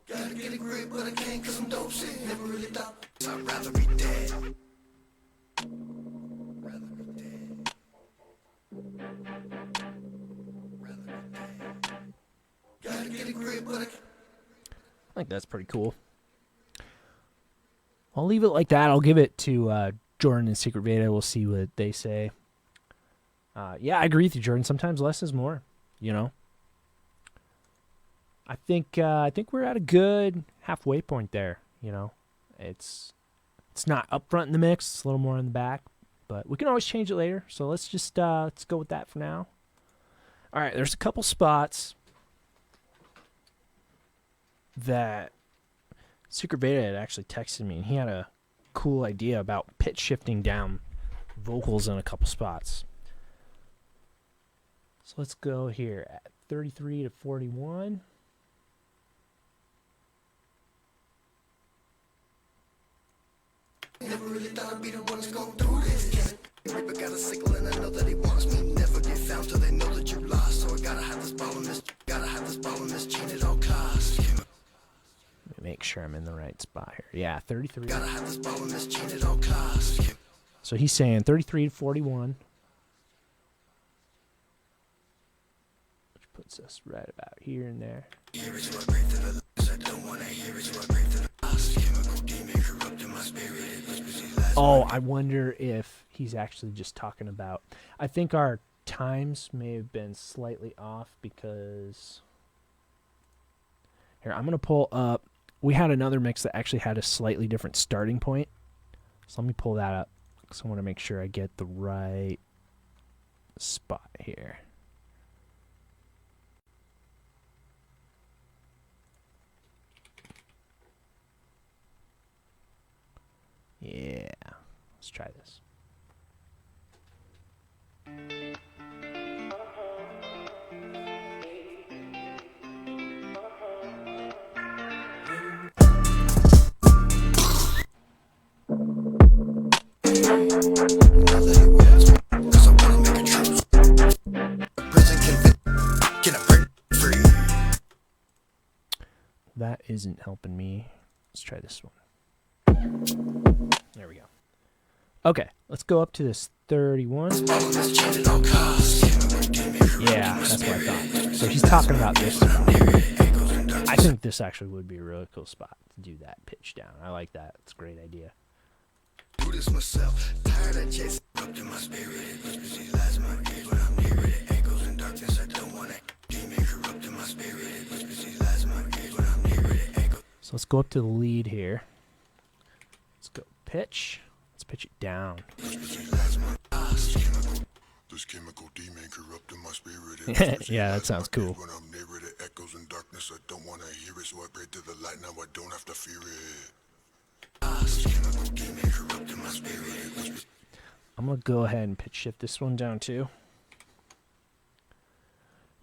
Gotta get a grip, but I can't 'cause I'm dope shit. Never really thought I'd rather be dead. Rather be dead. Rather be dead. Gotta get a grip, but I think that's pretty cool. I'll leave it like that. I'll give it to Jordan and C-Critt Veda. We'll see what they say. Yeah, I agree with you, Jordan. Sometimes less is more, you know. I think we're at a good halfway point there, you know. It's not up front in the mix, it's a little more in the back, but we can always change it later. So let's just let's go with that for now. All right, there's a couple spots that C-Critt Veda had actually texted me, and he had a cool idea about pitch shifting down vocals in a couple spots. So let's go here at 33 to 41. never really thought I'd be the one to go through this. Reaper got a sickle and I know that he wants me. Never get found till they know that you lost. So I gotta have this ball in this, chain at all costs. Let me make sure I'm in the right spot here. Yeah, 33. Gotta have this ball in this chain at all costs. So he's saying 33 to 41. Which puts us right about here and there. Hear it, so I break through the lies. I don't wanna hear it, so I break through the loss. Chemical demon corrupting my spirit. Oh, I wonder if he's actually just talking about... I think our times may have been slightly off because... Here, I'm going to pull up... We had another mix that actually had a slightly different starting point. So let me pull that up because I want to make sure I get the right spot here. Yeah, let's try this. That isn't helping me. Let's try this one. There we go. Okay, let's go up to this 31. Yeah, that's what I thought. So he's talking about this. I think this actually would be a really cool spot to do that pitch down. I like that. It's a great idea. Do this myself. Tired of chasing up in my spirit. Busy lies my ears when I'm near it. Echoes in darkness. I don't want it. Demon corrupting my spirit. Busy lies my ears when I'm near it. Echoes. So let's go up to the lead here. Let's go pitch. Let's pitch it down. This chemical demon corrupting my spirit. Yeah, that sounds cool. When I'm near it, it echoes in darkness. I don't want to hear it, so I break through the light. Now I don't have to fear it. I'm going to go ahead and pitch shift this one down too.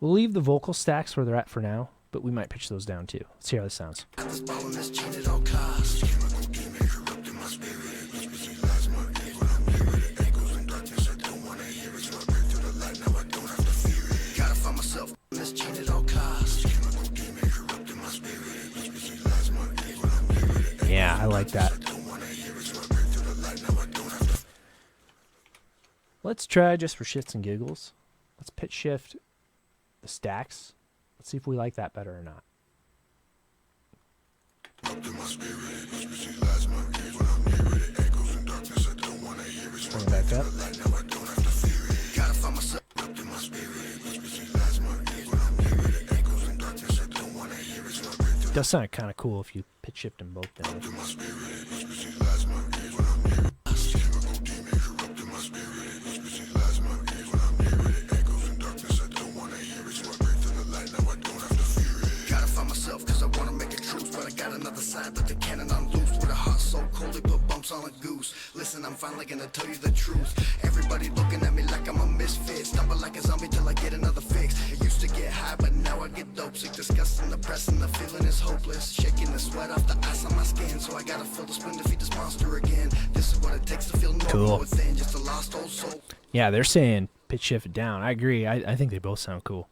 We'll leave the vocal stacks where they're at for now, but we might pitch those down too. Let's see how this sounds. Yeah, I like that. Let's try, just for shits and giggles, let's pitch shift the stacks. Let's see if we like that better or not. Bring it back up. Does sound kind of cool if you pitch shift them both down. Gotta find myself, cause I wanna make it true. But I got another side, but the cannon I'm loose with a heart so cold it put bumps jumps on a goose. Listen, I'm finally gonna tell you the truth. Everybody looking at me like I'm a misfit. Stumble like a zombie till I get another fix. I used to get high, but now I get dope sick. Disgusting, depressing, the feeling is hopeless. Shaking the sweat off the ice on my skin. So I gotta fill the spoon to feed this monster again. This is what it takes to feel normal within. Just a lost old soul. Yeah, they're saying pitch shift it down. I agree. I think they both sound cool.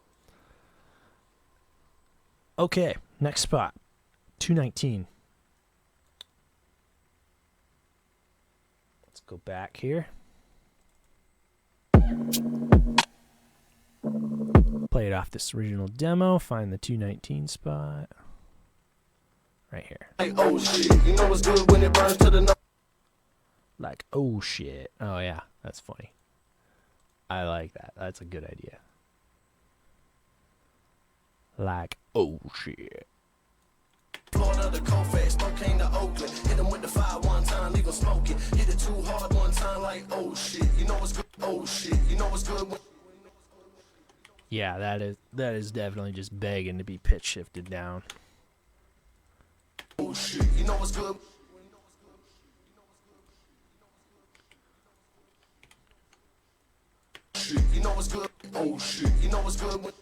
Okay, next spot. 219. Let's go back here. Play it off this original demo. Find the 219 spot. Right here. Like, oh shit, you know what's good when it burns to the Like, oh shit. Oh yeah, that's funny. I like that. That's a good idea. Like, oh shit. Florida to Colfax, Spokane to Oakland. Hit them with the fire one time, leave them smoking. Hit it too hard one time, like, oh shit. You know what's good? Oh shit. You know what's good when... Yeah, that is definitely just begging to be pitch shifted down. Oh shit. You know what's good? Shit. You know what's good? Oh shit. You know what's good when...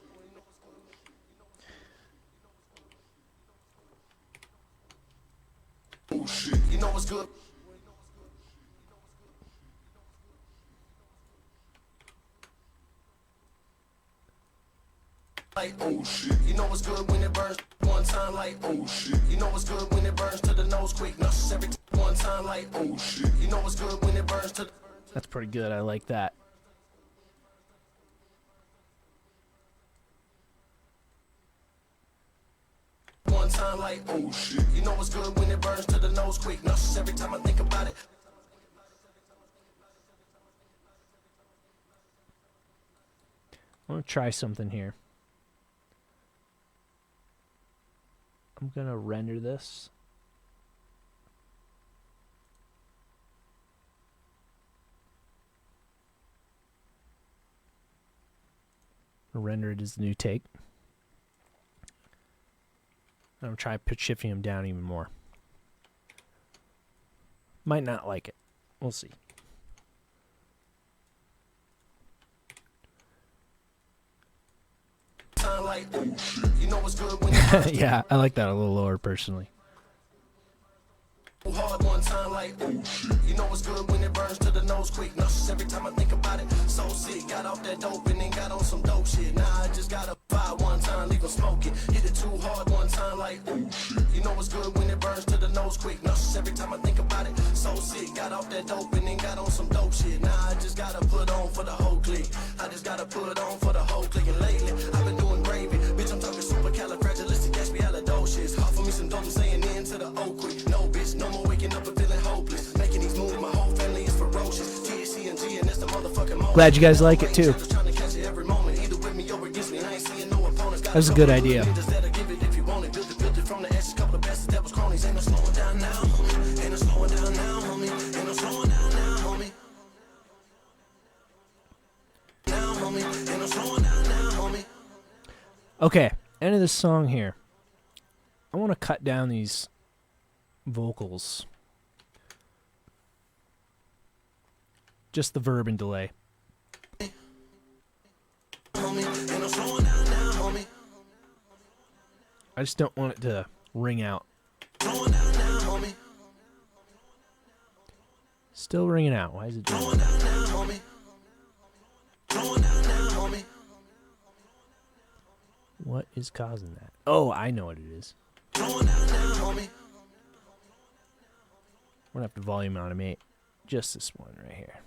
Oh shit, you know what's good? Like, oh shit, you know what's good when it burns one time, like, oh shit, you know what's good when it burns to the nose quick, nauseous every one time, like, oh shit, you know what's good when it burns to the... That's pretty good. I like that. One time, like, oh shit, you know what's good when it burns to the nose quick, nauseous every time I think about it. I'm going to try something here. I'm going to render this. Render it as the new take. I'm going to try pitch shifting him down even more. Might not like it. We'll see. Like, oh shit, you know what's good when yeah, I like that a little lower personally. Hard one time, like, oh shit, you know what's good when it burns to the nose quick, nauseous every time I think about it. So sick, got off that dope and then got on some dope shit. Now I just got a fire one time, leave them smoking. Hit it too hard one time, like, oh shit, you know what's good when it burns to the nose quick, nauseous every time I think about it. So sick, got off that dope and then got on some dope shit. Now I just gotta put on for the whole clique. I just gotta put on for the whole clique. And lately, I've been doing gravy. Bitch, I'm talking supercalifragilisticexpialidocious. Hard for me some dope, I'm saying into the oak quick. No bitch, no more waking up and feeling hopeless. Making these moves, my whole family is ferocious. THC and G, and that's the motherfucking moment. Glad you guys like it too. That was a good idea. Okay, end of this song here. I want to cut down these vocals. Just the verb and delay. I just don't want it to ring out. Still ringing out. Why is it doing that? What is causing that? Oh, I know what it is. We're going to have to volume automate just this one right here.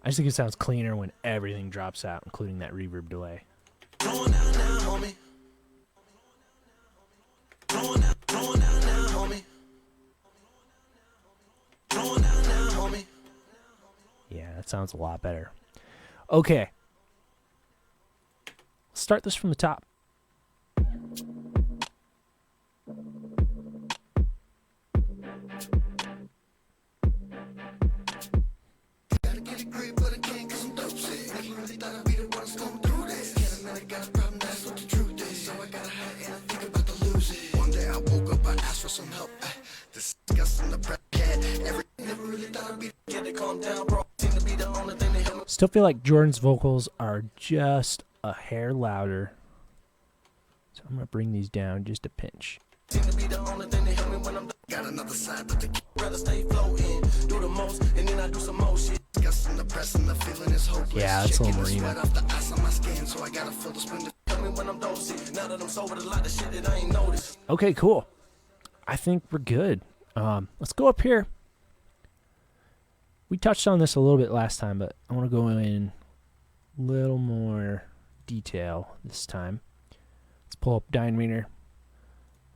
I just think it sounds cleaner when everything drops out, including that reverb delay. Yeah, that sounds a lot better. Okay. Start this from the top. Thought I be the one that's going through this. Get a minute, got a problem, that's what the truth some help. Discussing the prep cat. Never really thought I'd be get it calm down, bro. Seem to be the only thing that help me. Still feel like Jordan's vocals are just a hair louder. So I'm going to bring these down just a pinch. Seem to be the only thing that help me when I'm got another side, but the rather stay floating. Do the most, and then I do some more shit. Discussing the press and the feeling is hopeless. Yeah, that's a little marina. Off the ice on my skin, so I gotta feel the splendor. Tell me when I'm dosing. Now that I'm sober, a lot of shit that I ain't noticed. Okay, cool. I think we're good. Let's go up here. We touched on this a little bit last time, but I want to go in a little more detail this time. Let's pull up Dynameter.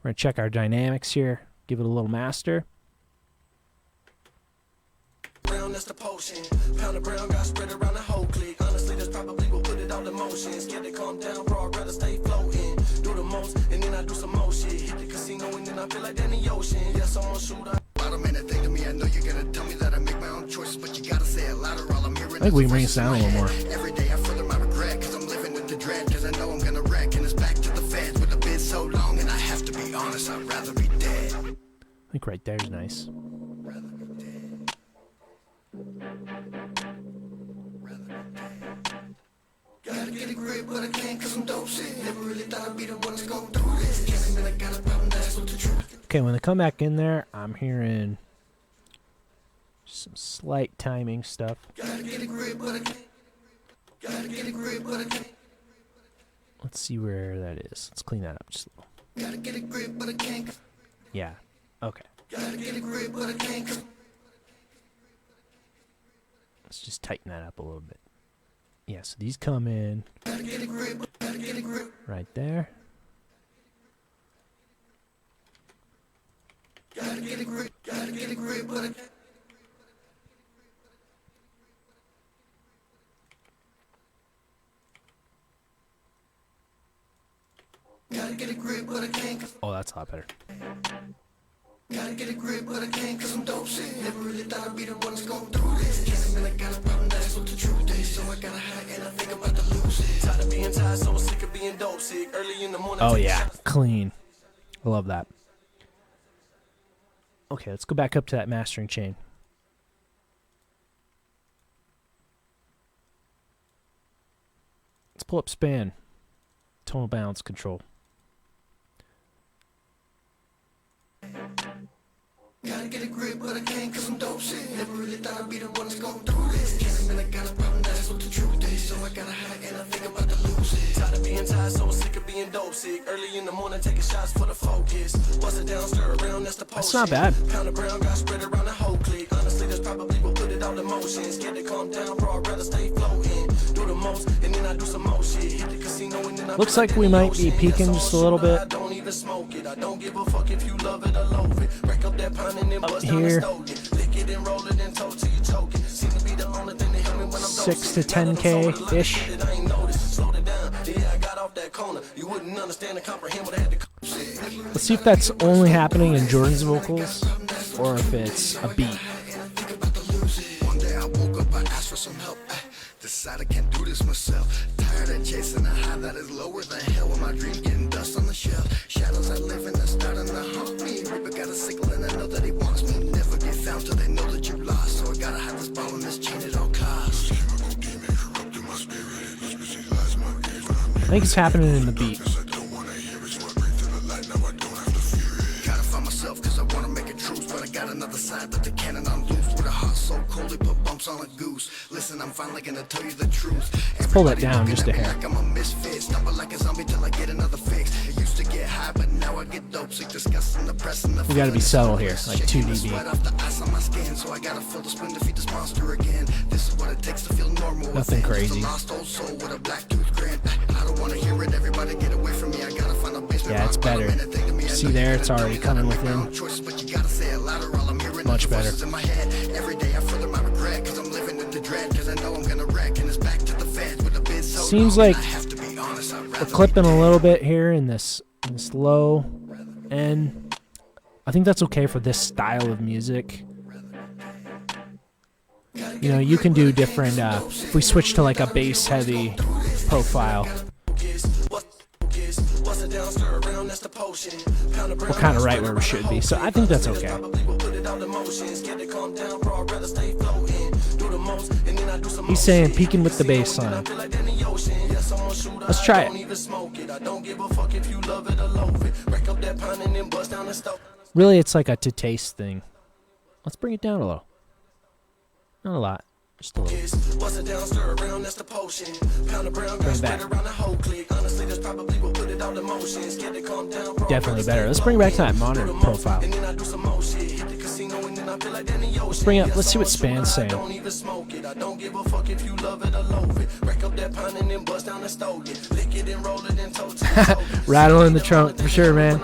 We're going to check our dynamics here. Give it a little master. Brown, that's the potion. Pound of brown got spread around the whole clique. Honestly, that's probably what put it all in motion. Scared to calm down, bro, I'd rather stay floating. Do the most, and then I do some more shit. Hit the casino, and then I feel like Danny Ocean. Yes, I'm on shooter. Bottom ain't a thing to me. I know you're gonna tell me that I make my own choices, but you gotta say it louder. All I'm hearing. I think we can bring this down a little more. Every day I further my regret, cause I'm living with the dread, cause I know I'm gonna wreck, and it's back to the feds with a bid so long, and I have to be honest, I'd rather be dead. I think right there's nice. Rather be dead. Rather be dead. Gotta get a grip, but I can't cause I'm dope sick. Never really thought I'd be the one that's going through this. Can't admit I got a problem, that's what the truth. Okay, when they come back in there, I'm hearing some slight timing stuff. Gotta get a grip, but I can't. Gotta get a grip, but I can't. Let's see where that is. Let's clean that up just a little. Gotta get a grip, but I can't. Yeah. Okay. Gotta get a grip, but I can't. Let's just tighten that up a little bit. Yeah, so these come in Gotta get a grip, gotta get a grip. right there. Gotta get a grip, but I can't. Gotta get a grip, but I can't. Oh, that's a lot better. Gotta get a grip, but I can't cause I'm dope sick. Never really thought I'd be the one that's going through this. Can't admit I got a problem, that's what the truth is. So I gotta hide and I think I'm about to lose it. Tired of being tired, so sick of being dope sick. Early in the morning. Oh, yeah. Clean. I love that. Okay, let's go back up to that mastering chain. Let's pull up span. Tonal balance control. Gotta get a grip, but I can't cause I'm dope sick. Never really thought I'd be the one that's going through this. Can't admit I got a problem, that's what the truth is. So I gotta hide and I think I'm about to lose it. Tired of being tired, so sick of being dope sick. Early in the morning, taking shots for the focus. Bust it down, stir around, that's the potion. That's not bad. Pound of brown got spread around the whole clique. Honestly, that's probably what put it all in motion. Scared to calm down, bro, I'd rather stay floating. Do the most, and then I do some more shit. Hit the casino, and then I Looks like we might be peaking just a little bit. I don't even smoke it. I don't give a fuck if you love it or loathe it. Break up that pine and then bust down the here. stove it. Lick it and roll it and toast till you choke it. Seem to be the only thing that help me when I'm 6 to 10K ish. I ain't noticed. Slow it down. Yeah, I got off that corner. You wouldn't understand and comprehend what I had to. Let's see if that's only happening in Jordan's vocals or if it's a beat. One day I woke up, I asked for some help. Decide I can't do this myself. Tired of chasing a high that is lower than hell. With my dreams getting dust on the shelf. Shadows I live in are starting to haunt me. Reaper got a sickle and I know that he wants me. Never get found till they know that you lost. So I gotta hide this ball and this chain at all costs. I think it's happening in the beat. Gotta find myself cause I wanna make a truce. But I got another side that the cannon I'm loose. With a heart so cold they put bumps on a goose. Listen, I'm finally gonna tell you the truth. Let's pull that down just a hair. Like I'm a misfit, stumble like a zombie till I get another fix. It used to get high, but now I get dope sick, disgusting the press and the. We gotta be subtle here, like 2 dB. Sweat off the ice on my skin, so I gotta feel the spin to feed this monster again. This is what it takes to feel normal. Nothing crazy. Lost old soul with a black tooth grin. I don't wanna hear it. Everybody get away from me. I gotta find a basement. Yeah, it's better. See there, it's already coming within. Much better. Every day I further my regret cause I'm living with the dread cause I know I'm gonna wreck and it's back to the feds with a bid so Seems long. like I have to be honest, I'd rather we're clipping a little bit here in this low end. I think that's okay for this style of music. You know, you can do different, if we switch to like a bass heavy profile. We're kind of right where we should be, so I think that's okay. He's saying peeking with the bass line. Let's try it. Really, it's like a to taste thing. Let's bring it down a little. Not a lot. Just a little. Bring it back. Definitely better. Let's bring it back to that monitor profile. Let's bring it up. Let's see what Span's saying. Rattle in the trunk for sure, man.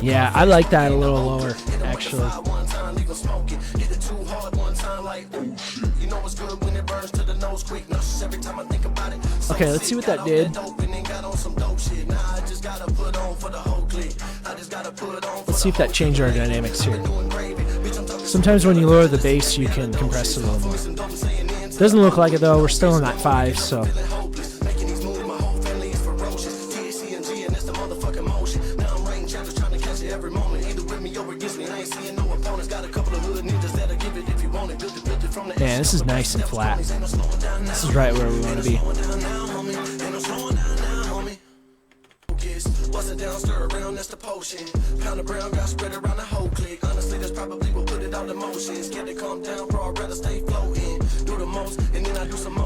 Yeah, I like that a little lower, actually. Okay, let's see what that did. Let's see if that changed our dynamics here. Sometimes when you lower the bass, you can compress it a little more. Doesn't look like it though. We're still in that 5, so. Man, this is nice and flat. This is right where we want to be.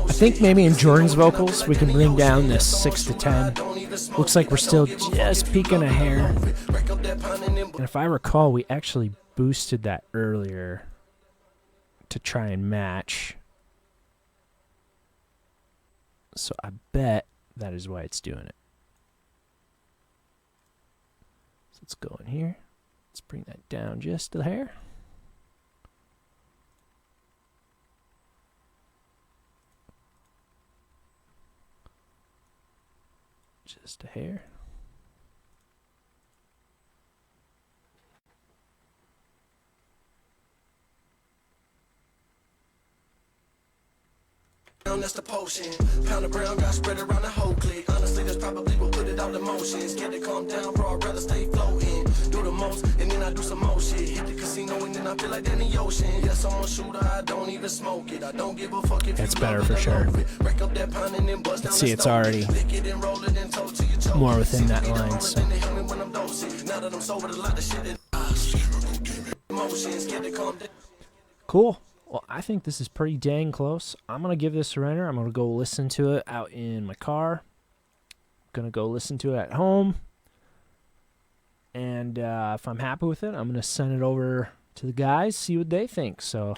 I think maybe in Jordan's vocals we can bring down this 6 to 10. Looks like we're still just peeking a hair. And if I recall, we actually boosted that earlier to try and match. So I bet that is why it's doing it. So let's go in here. Let's bring that down just a hair. Just a hair. That's the potion. Pound of brown got spread around the whole clique. Honestly, that's probably what put it out the motion. Scared to calm down, bro. I'd rather stay floating. Do the most, and then I do some more shit. Hit the casino, and then I feel like in the ocean. Yes, I'm a shooter. I don't even smoke it. I don't give a fuck if that's better for sure. Let's see, it's already more within that line. So. Cool. Well, I think this is pretty dang close. I'm going to give this a surrender. I'm going to go listen to it out in my car. Going to go listen to it at home. And if I'm happy with it, I'm going to send it over to the guys, see what they think. So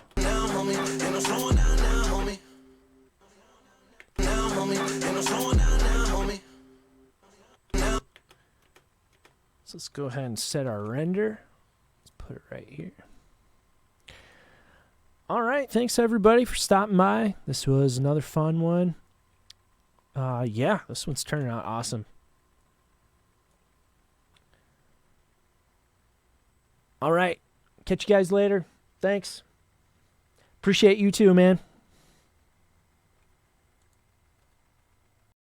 let's go ahead and set our render. Let's put it right here. All right, thanks everybody for stopping by. This was another fun one. Yeah, this one's turning out awesome. All right, catch you guys later. Thanks. Appreciate you too, man.